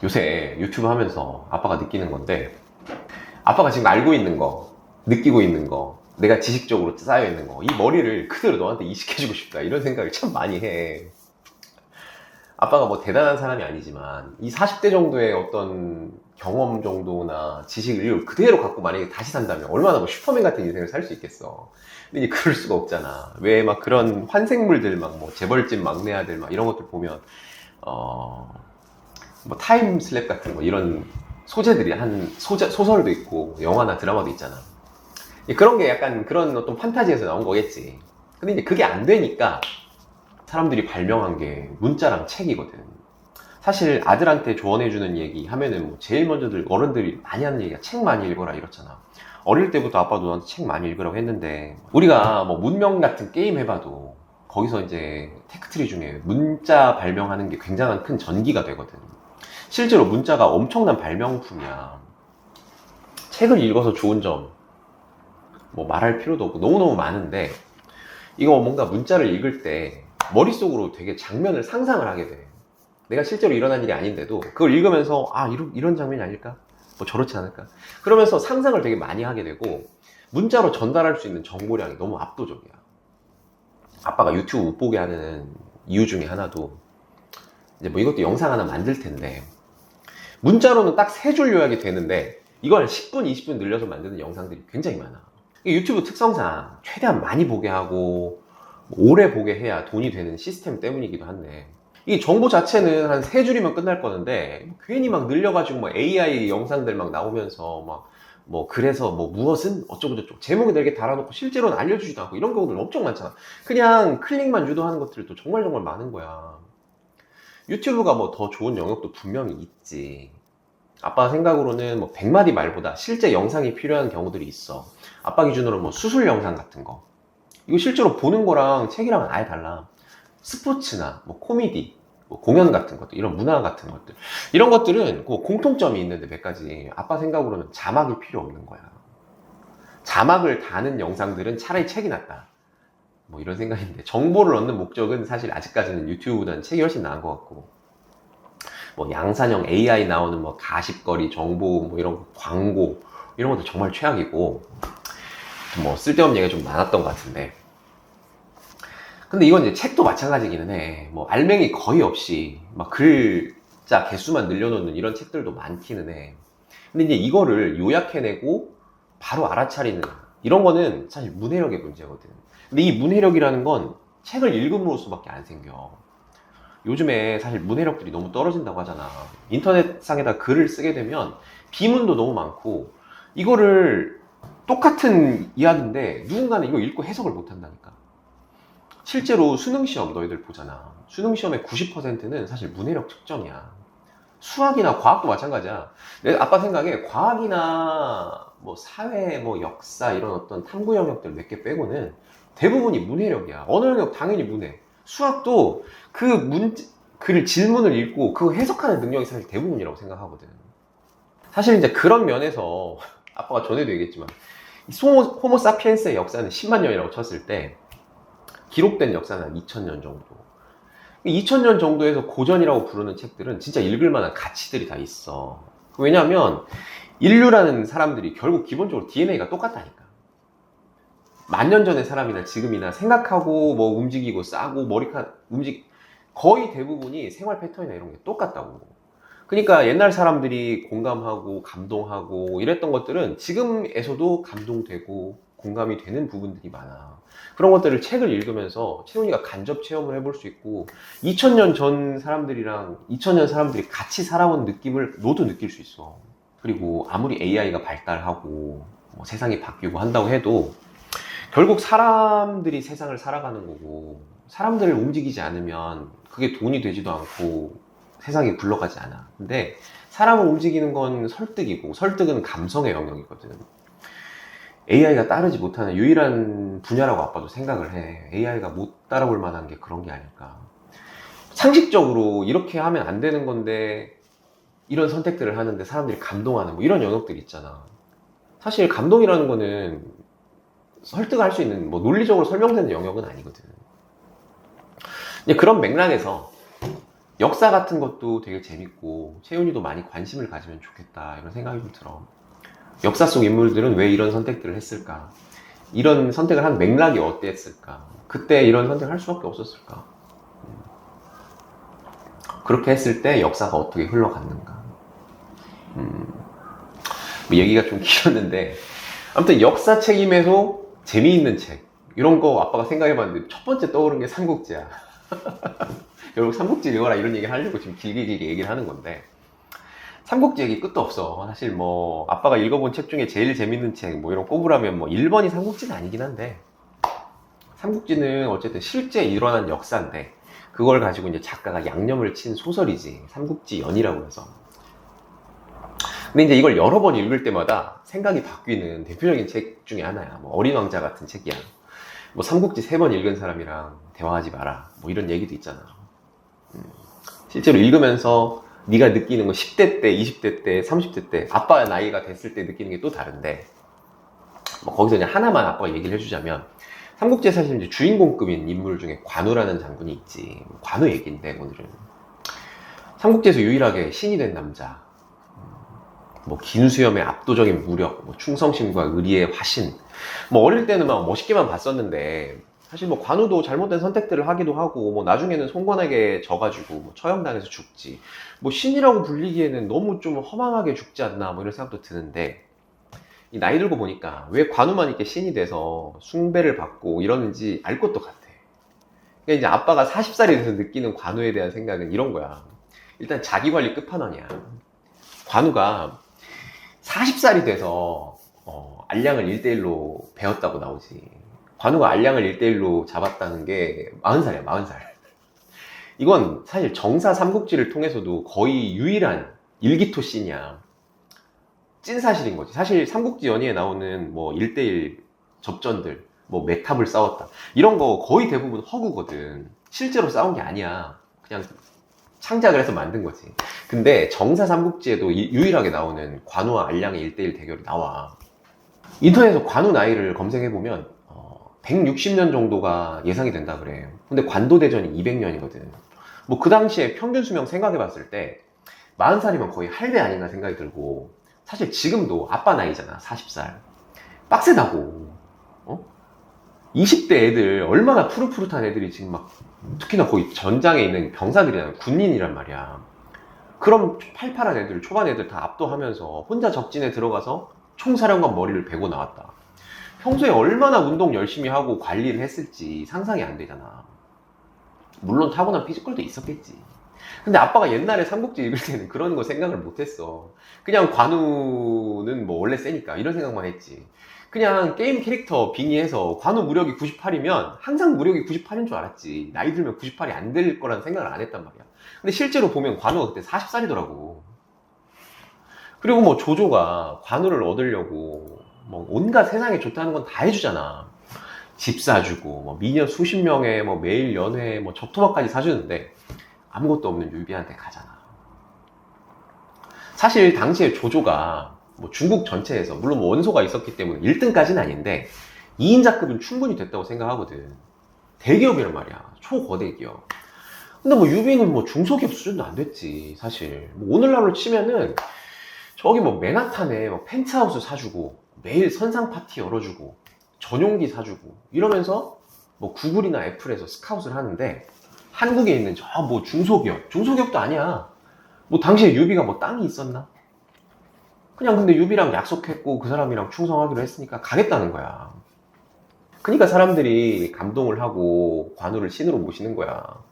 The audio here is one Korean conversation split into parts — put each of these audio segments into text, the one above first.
요새 유튜브 하면서 아빠가 느끼는 건데, 아빠가 지금 알고 있는 거, 느끼고 있는 거, 내가 지식적으로 쌓여 있는 거, 이 머리를 그대로 너한테 이식해주고 싶다, 이런 생각을 참 많이 해. 아빠가 뭐 대단한 사람이 아니지만 이 40대 정도의 어떤 경험 정도나 지식을 그대로 갖고 만약에 다시 산다면 얼마나 뭐 슈퍼맨 같은 인생을 살 수 있겠어. 근데 이제 그럴 수가 없잖아. 왜 막 그런 환생물들, 막 뭐 재벌집 막내 아들 막 이런 것들 보면 뭐 타임슬랩 같은 거, 이런 소재들이 소설도 있고 영화나 드라마도 있잖아. 그런 게 약간 그런 어떤 판타지에서 나온 거겠지. 근데 이제 그게 안 되니까 사람들이 발명한 게 문자랑 책이거든. 사실 아들한테 조언해주는 얘기 하면은 뭐 제일 먼저들 어른들이 많이 하는 얘기가 책 많이 읽어라 이렇잖아. 어릴 때부터 아빠도 너한테 책 많이 읽으라고 했는데, 우리가 뭐 문명 같은 게임 해봐도 거기서 이제 테크트리 중에 문자 발명하는 게 굉장한 큰 전기가 되거든. 실제로 문자가 엄청난 발명품이야. 책을 읽어서 좋은 점 뭐 말할 필요도 없고 너무너무 많은데, 이거 뭔가 문자를 읽을 때 머릿속으로 되게 장면을 상상을 하게 돼. 내가 실제로 일어난 일이 아닌데도 그걸 읽으면서 이런 장면이 아닐까? 뭐 저렇지 않을까? 그러면서 상상을 되게 많이 하게 되고, 문자로 전달할 수 있는 정보량이 너무 압도적이야. 아빠가 유튜브 못 보게 하는 이유 중에 하나도, 이제 뭐 이것도 영상 하나 만들 텐데, 문자로는 딱 3줄 요약이 되는데 이걸 10분, 20분 늘려서 만드는 영상들이 굉장히 많아. 유튜브 특성상 최대한 많이 보게 하고 오래 보게 해야 돈이 되는 시스템 때문이기도 한데, 이 정보 자체는 한 3줄이면 끝날 거는데 괜히 막 늘려가지고 뭐 AI 영상들 막 나오면서 막 뭐 그래서 뭐 무엇은 어쩌고저쩌고 제목에 이렇게 달아놓고 실제로는 알려주지도 않고, 이런 경우들 엄청 많잖아. 그냥 클릭만 유도하는 것들도 정말 정말 많은 거야. 유튜브가 뭐 더 좋은 영역도 분명히 있지. 아빠 생각으로는 뭐 100마디 말보다 실제 영상이 필요한 경우들이 있어. 아빠 기준으로 뭐 수술 영상 같은 거, 이거 실제로 보는 거랑 책이랑은 아예 달라. 스포츠나 뭐 코미디, 뭐 공연 같은 것들, 이런 문화 같은 것들, 이런 것들은 뭐 공통점이 있는데 몇 가지. 아빠 생각으로는 자막이 필요 없는 거야. 자막을 다는 영상들은 차라리 책이 낫다, 뭐 이런 생각인데, 정보를 얻는 목적은 사실 아직까지는 유튜브보다는 책이 훨씬 나은 것 같고, 뭐 양산형 AI 나오는 뭐 가십거리 정보, 뭐 이런 광고, 이런 것도 정말 최악이고, 뭐 쓸데없는 얘기가 좀 많았던 것 같은데, 근데 이건 이제 책도 마찬가지기는 해. 뭐 알맹이 거의 없이 막 글자 개수만 늘려놓는 이런 책들도 많기는 해. 근데 이제 이거를 요약해내고 바로 알아차리는, 이런 거는 사실 문해력의 문제거든. 근데 이 문해력이라는 건 책을 읽음으로써밖에 안 생겨. 요즘에 사실 문해력들이 너무 떨어진다고 하잖아. 인터넷상에다 글을 쓰게 되면 비문도 너무 많고, 이거를 똑같은 이야기인데 누군가는 이거 읽고 해석을 못 한다니까. 실제로 수능시험 너희들 보잖아. 수능시험의 90%는 사실 문해력 측정이야. 수학이나 과학도 마찬가지야. 내 아빠 생각에 과학이나 뭐 사회, 뭐 역사, 이런 어떤 탐구 영역들 몇 개 빼고는 대부분이 문해력이야. 언어 영역 당연히 문해. 수학도 그 질문을 읽고 그거 해석하는 능력이 사실 대부분이라고 생각하거든. 사실 이제 그런 면에서 아빠가 전에도 얘기했지만, 호모 사피엔스의 역사는 10만 년이라고 쳤을 때 기록된 역사는 한 2000년 정도. 2000년 정도에서 고전이라고 부르는 책들은 진짜 읽을 만한 가치들이 다 있어. 왜냐하면 인류라는 사람들이 결국 기본적으로 DNA가 똑같다니까. 10,000년 전의 사람이나 지금이나 생각하고 뭐 움직이고 싸고 머리카락 거의 대부분이 생활 패턴이나 이런 게 똑같다고. 그러니까 옛날 사람들이 공감하고 감동하고 이랬던 것들은 지금에서도 감동되고 공감이 되는 부분들이 많아. 그런 것들을 책을 읽으면서 채훈이가 간접 체험을 해볼 수 있고, 2000년 전 사람들이랑 2000년 사람들이 같이 살아온 느낌을 너도 느낄 수 있어. 그리고 아무리 AI가 발달하고 뭐 세상이 바뀌고 한다고 해도 결국 사람들이 세상을 살아가는 거고, 사람들을 움직이지 않으면 그게 돈이 되지도 않고 세상이 굴러가지 않아. 근데 사람을 움직이는 건 설득이고, 설득은 감성의 영역이거든. AI가 따르지 못하는 유일한 분야라고 아빠도 생각을 해. AI가 못 따라올 만한 게 그런 게 아닐까. 상식적으로 이렇게 하면 안 되는 건데 이런 선택들을 하는데 사람들이 감동하는 뭐 이런 영역들 있잖아. 사실 감동이라는 거는 설득할 수 있는, 뭐 논리적으로 설명되는 영역은 아니거든. 이제 그런 맥락에서 역사 같은 것도 되게 재밌고 채윤이도 많이 관심을 가지면 좋겠다 이런 생각이 좀 들어. 역사 속 인물들은 왜 이런 선택들을 했을까? 이런 선택을 한 맥락이 어땠을까? 그때 이런 선택을 할 수밖에 없었을까? 그렇게 했을 때 역사가 어떻게 흘러갔는가? 뭐 얘기가 좀 길었는데 아무튼 역사 책임에서 재미있는 책 이런 거 아빠가 생각해봤는데 첫 번째 떠오른 게 삼국지야. 결국 삼국지 읽어라 이런 얘기 하려고 지금 길게 얘기를 하는 건데 삼국지 얘기 끝도 없어. 사실 뭐 아빠가 읽어본 책 중에 제일 재밌는 책 뭐 이런 꼽으라면 뭐 1번이 삼국지는 아니긴 한데 삼국지는 어쨌든 실제 일어난 역사인데 그걸 가지고 이제 작가가 양념을 친 소설이지. 삼국지연이라고 해서. 근데 이제 이걸 여러 번 읽을 때마다 생각이 바뀌는 대표적인 책 중에 하나야. 뭐 어린 왕자 같은 책이야. 뭐 삼국지 3번 읽은 사람이랑 대화하지 마라. 뭐 이런 얘기도 있잖아. 실제로 읽으면서 네가 느끼는 거 10대 때, 20대 때, 30대 때, 아빠 나이가 됐을 때 느끼는 게 또 다른데 뭐 거기서 그냥 하나만 아빠가 얘기를 해주자면 삼국지에 사실 이제 주인공급인 인물 중에 관우라는 장군이 있지. 관우 얘기인데 오늘은 삼국지에서 유일하게 신이 된 남자, 뭐 긴수염의 압도적인 무력, 뭐 충성심과 의리의 화신. 뭐 어릴 때는 막 멋있게만 봤었는데 사실 뭐 관우도 잘못된 선택들을 하기도 하고 뭐 나중에는 송건에게 져가지고 뭐 처형당해서 죽지. 뭐 신이라고 불리기에는 너무 좀 허망하게 죽지 않나 뭐 이런 생각도 드는데 이 나이 들고 보니까 왜 관우만 이렇게 신이 돼서 숭배를 받고 이러는지 알 것도 같아. 그러니까 이제 아빠가 40살이 돼서 느끼는 관우에 대한 생각은 이런 거야. 일단 자기관리 끝판왕이야. 관우가 40살이 돼서 알량을 1대1로 배웠다고 나오지. 관우가 알량을 1대1로 잡았다는 게 40살이야, 40살. 이건 사실 정사 삼국지를 통해서도 거의 유일한 일기토 씬이야. 찐 사실인 거지. 사실 삼국지 연의에 나오는 뭐 1대1 접전들, 뭐 메탑을 싸웠다. 이런 거 거의 대부분 허구거든. 실제로 싸운 게 아니야. 그냥 창작을 해서 만든 거지. 근데 정사 삼국지에도 유일하게 나오는 관우와 알량의 1대1 대결이 나와. 인터넷에서 관우 나이를 검색해보면 160년 정도가 예상이 된다 그래. 근데 관도대전이 200년이거든. 뭐 그 당시에 평균 수명 생각해봤을 때 40살이면 거의 할배 아닌가 생각이 들고 사실 지금도 아빠 나이잖아. 40살. 빡세다고. 20대 애들 얼마나 푸릇푸릇한 애들이 지금 막 특히나 거의 전장에 있는 병사들이잖아. 군인이란 말이야. 그럼 팔팔한 애들, 초반 애들 다 압도하면서 혼자 적진에 들어가서 총사령관 머리를 베고 나왔다. 평소에 얼마나 운동 열심히 하고 관리를 했을지 상상이 안 되잖아. 물론 타고난 피지컬도 있었겠지. 근데 아빠가 옛날에 삼국지 읽을 때는 그런 거 생각을 못 했어. 그냥 관우는 뭐 원래 세니까 이런 생각만 했지. 그냥 게임 캐릭터 빙의해서 관우 무력이 98이면 항상 무력이 98인 줄 알았지. 나이 들면 98이 안 될 거라는 생각을 안 했단 말이야. 근데 실제로 보면 관우가 그때 40살이더라고. 그리고 뭐 조조가 관우를 얻으려고 뭐 온갖 세상에 좋다는 건 다 해주잖아. 집 사주고 뭐 미녀 수십 명에 뭐 매일 연회 뭐 적토마까지 사주는데 아무것도 없는 유비한테 가잖아. 사실 당시에 조조가 뭐 중국 전체에서 물론 뭐 원소가 있었기 때문에 1등까지는 아닌데 2인자급은 충분히 됐다고 생각하거든. 대기업이란 말이야. 초거대 기업. 근데 뭐 유비는 뭐 중소기업 수준도 안 됐지. 사실 뭐 오늘날로 치면은 저기 뭐 맨하탄에 뭐 펜트하우스 사주고 매일 선상 파티 열어주고 전용기 사주고 이러면서 뭐 구글이나 애플에서 스카웃을 하는데 한국에 있는 저 뭐 중소기업도 아니야. 뭐 당시에 유비가 뭐 땅이 있었나? 그냥 근데 유비랑 약속했고 그 사람이랑 충성하기로 했으니까 가겠다는 거야. 그러니까 사람들이 감동을 하고 관우를 신으로 모시는 거야.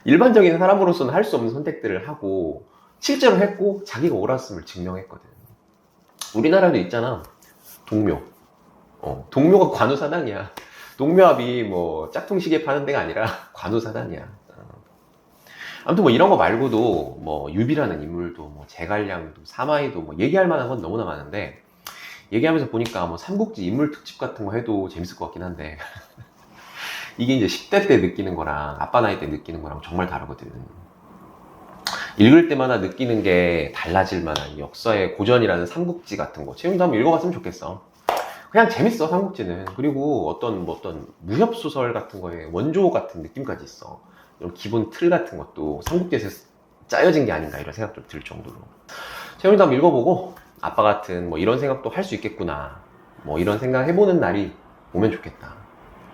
일반적인 사람으로서는 할 수 없는 선택들을 하고 실제로 했고 자기가 옳았음을 증명했거든. 우리나라도 있잖아. 동묘. 동묘가 관우 사당이야. 동묘압이 뭐 짝퉁시계 파는 데가 아니라 관우 사당이야. 아무튼 뭐 이런 거 말고도 뭐 유비라는 인물도 뭐 제갈량도 사마이도 뭐 얘기할 만한 건 너무나 많은데 얘기하면서 보니까 뭐 삼국지 인물 특집 같은 거 해도 재밌을 것 같긴 한데 이게 이제 10대 때 느끼는 거랑 아빠 나이 때 느끼는 거랑 정말 다르거든. 읽을 때마다 느끼는 게 달라질 만한 역사의 고전이라는 삼국지 같은 거 채용도 한번 읽어봤으면 좋겠어. 그냥 재밌어 삼국지는. 그리고 어떤 무협소설 같은 거에 원조 같은 느낌까지 있어. 이런 기본 틀 같은 것도 삼국지에서 짜여진 게 아닌가 이런 생각 좀 들 정도로. 채용이도 한번 읽어보고 아빠 같은 뭐 이런 생각도 할 수 있겠구나 뭐 이런 생각 해보는 날이 오면 좋겠다.